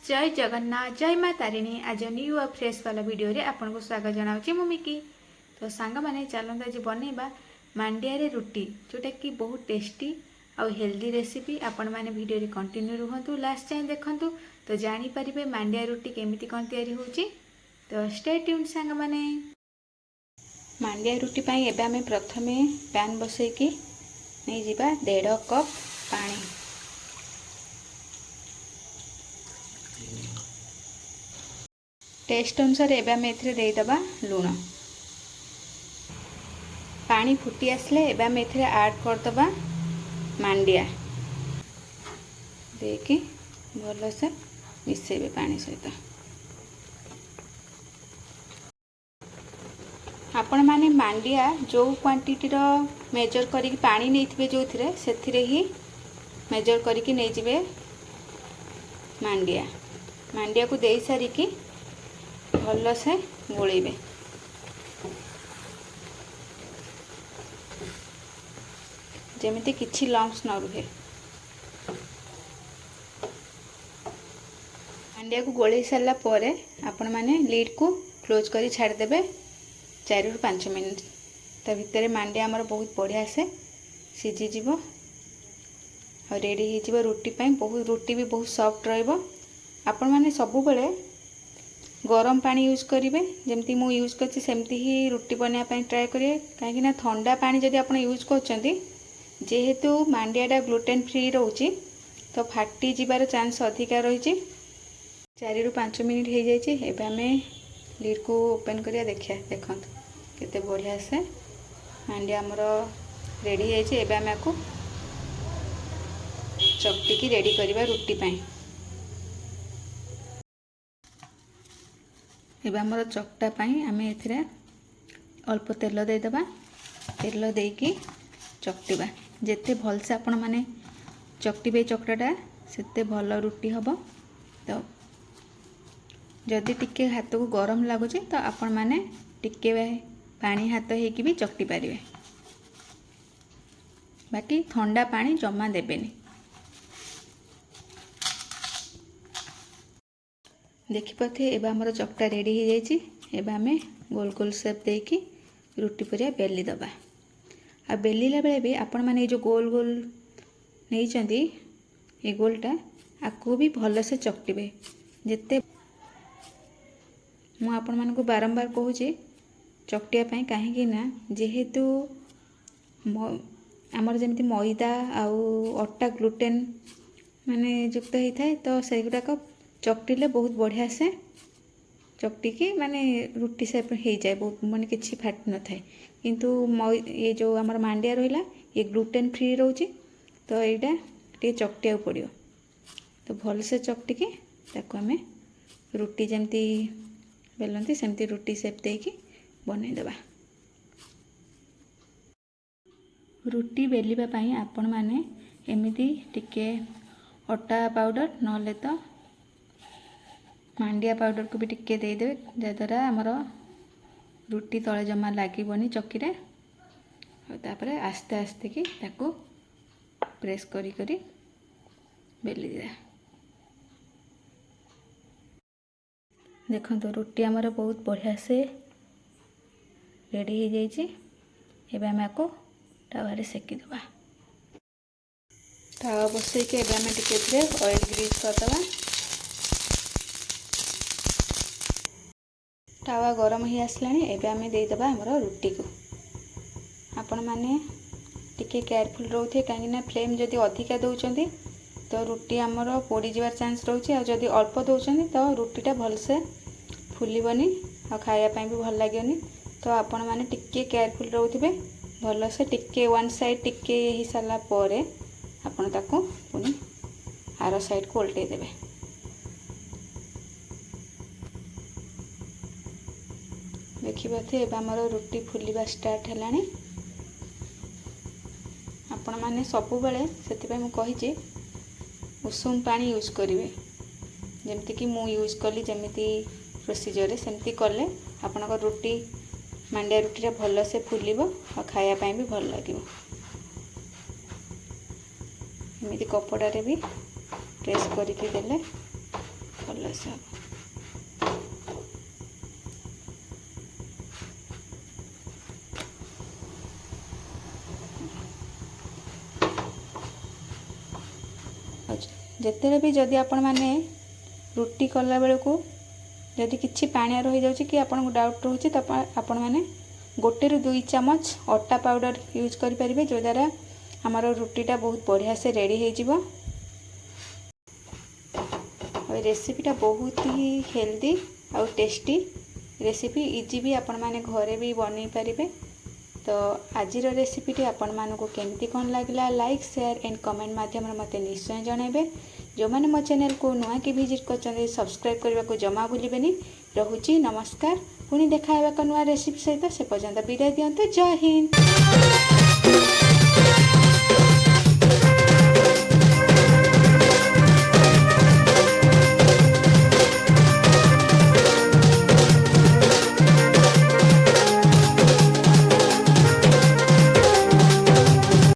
जय जगन्नाथ जय माँ तारिणी। आज न्यू और फ्रेश वाला वीडियो रे आपको स्वागत जनाऊँगी मु मिकी। तो सांग मैंने चलते आज बनैबा मांडिया रे रुटी जोटा कि बहुत टेस्टी और हेल्दी रेसिपी। आपण मैंने वीडियो रे कंटिन्यू रुहतु लास्ट जाए देखंतु तो जानी परिबे मांडिया रुटी केमिति कोन तयारी होची। तो स्टे ट्यून सांग मैंने। मांडिया रुटी पाई एबे हमें प्रथमे पैन बसैकी नहीं जिबा 1.5 कप पानी। टेस्ट अनुसार एबे हमें एथिरे देइदबा लूण। पानी फुटी आसले एबे हमें एथिरे ऐड करदबा मांडिया देकी भल से मिसेबे पानी सहित। आपण माने मांडिया जो क्वांटिटी रो मेजर करिक पानी नैथिबे जो थिरे सेथिरे ही मेजर करिक नै जिवे मांडिया। मांडिया को देई सारी की भल से गोलेबे। जेमिति किछि लम्प्स न रुहे। मांडिया को गोले सारा परे आपण माने लीड को क्लोज करी छाड़ देबे 4 ରୁ 5 मिनट। ता भितर मांडिया हमर बहुत बढ़िया से सिझी जीवो और रेडी हो जीवो रुटी पई। बहुत रुटी भी बहुत सॉफ्ट रहइबो। आपण माने सब बेले गरम पानी यूज करेंगे जमती मु यूज करछि सेमती ही रुटी बनाया पई ट्राई करिए। काहे ना ठंडा पानी जदि आपण यूज करछंती जेहेतु मांडियाटा ग्लूटेन फ्री रोची तो फाटी जीवार चांस अधिका रही। 4 ରୁ 5 मिनट हो जाइए। एबे हमें लीड को ओपन करिया देखिया देखंत केते बढ़िया से मांडिया हमर रेडी जाइए। एबे हमें को चकटी की रेडी करिबा रुटी पई। एबे हमर चकटा पई आमे एथिरे अल्प तेल दे देबा। तेल देकी चकटिबा जेते भल से आपण माने चकटिबे चकटाटा सेते भल रुटी हबो। तो जदि टिके हाथ को गरम लागुची तो आपण माने टिके पानी हाथ हेकी भी चकटी पारिबे। बाकी ठंडा पानी जमा देबेनी। देखिपथे एबे हमर चकटा रेडी हो जाइए। एबे हमें गोल गोल शेप देकी रुटी परिया बेली दबा। आ बेलिला बेले भी आपण माने जो गोल गोल नहीं चंदी ये गोलटा आकु भी भल से चकटिबे। जेते मु आपण मानको बारंबार कहूची चकटिया पई काहे ना जेहेतु आमर जेमती मैदा आउ अटा ग्लूटेन माने युक्त होता है तो से गुडाक चकटिले बहुत बढ़िया से चकटिकी माने रुटी सेप हो जाए। बहुत माने किछि फाट न थाए। किंतु ये जो आमर मांडिया रहिला ये ग्लूटेन फ्री रोची तो एटा टे चकटिया पड़ियो। तो भल से चकटिकी ताको हमें रुटी जेमती बेलंती सेमती रुटी सेप देकी बनै देबा। रुटी बेलिबा पई आपण माने एमिति टिके अटा पाउडर नले तो मांडिया पाउडर को भी टिके दे देबे जद्वारा हमर रुटी तले जमा लागबनी चक्की रे। और तापरे आस्ते आस्ते की ताको प्रेस करी करी बेली दे। देखो तो रुटी हमर बहुत बढ़िया से रेडी हो जाइए। एबे हम को तावा रे सेकी दबा। तावा बसई के एबे हम टिके थरे ऑयल ग्रीस कर दबा। तावा गरम ही आसलानी। एबे हम दे दबा हमर रुटी को। आपण माने टिके केयरफुल रहउथे काहे ना फ्लेम जदी अधिका दउचंदी तो रुटी हमर पोड़ी जीवार चांस रहउची। आ जदी अल्प दउचंदी तो रुटीटा भल से फुलीबनी आ खाया पई भी भल लागेनी। तो आपण माने टिके केयरफुल रहउथिबे भल से टिके वन साइड टिके ही साला परे आपण ताको पुनी आरो साइड को उल्टे देबे। देखिबथे एबे हमर रुटी फुलिबा स्टार्ट हेलानी। आपण माने सबु बेले सेति पई मु कहिची उषुम पानी यूज करिवे। जेमति कि मु यूज कली जेमिति प्रोसीजर रे सेमति करले आपनकर रुटी मांडिया रुटीटा भल से फुलिबो और खाया पई भी भल लागिबो। एमिति कपड़ा रे भी प्रेस करके देले ଭଲସେ ହେବ। ଯେତେବେଳେ ବି ଯଦି ଆପଣମାନେ ରୁଟି କଲା ବେଳକୁ ଯଦି କିଛି ପାଣିଆ ରହିଯାଉଛି କି ଆପଣଙ୍କୁ ଡାଉଟ୍ ରହୁଛି ତ ଆପଣମାନେ 1 ରୁ 2 ଚାମଚ ଅଟା ପାଉଡ଼ର ୟୁଜ୍ କରିପାରିବେ, ଯଦ୍ୱାରା ଆମର ରୁଟିଟା ବହୁତ ବଢ଼ିଆ ସେ ରେଡ଼ି ହେଇଯିବ। ଆଉ ରେସିପିଟା ବହୁତ ହି ହେଲ୍ଦି ଆଉ टेस्टी रेसिपी, इजी भी आपण माने घरे भी बनै पारिबे। तो आजिर रेसिपीटी आपण मानकु केमती कौन लगला लाइक शेयर एंड कमेंट माध्यम मते निश्चय जनइबे। जो माने मो चैनल को नुआ कि विजिट करछन सब्सक्राइब करबा को जमा भूलिबेनी। रहुची नमस्कार, पुणी देखा हेबा नुआ रेसिपी सहित, से पर्यंत विदाय दियंतु। जय हिंद।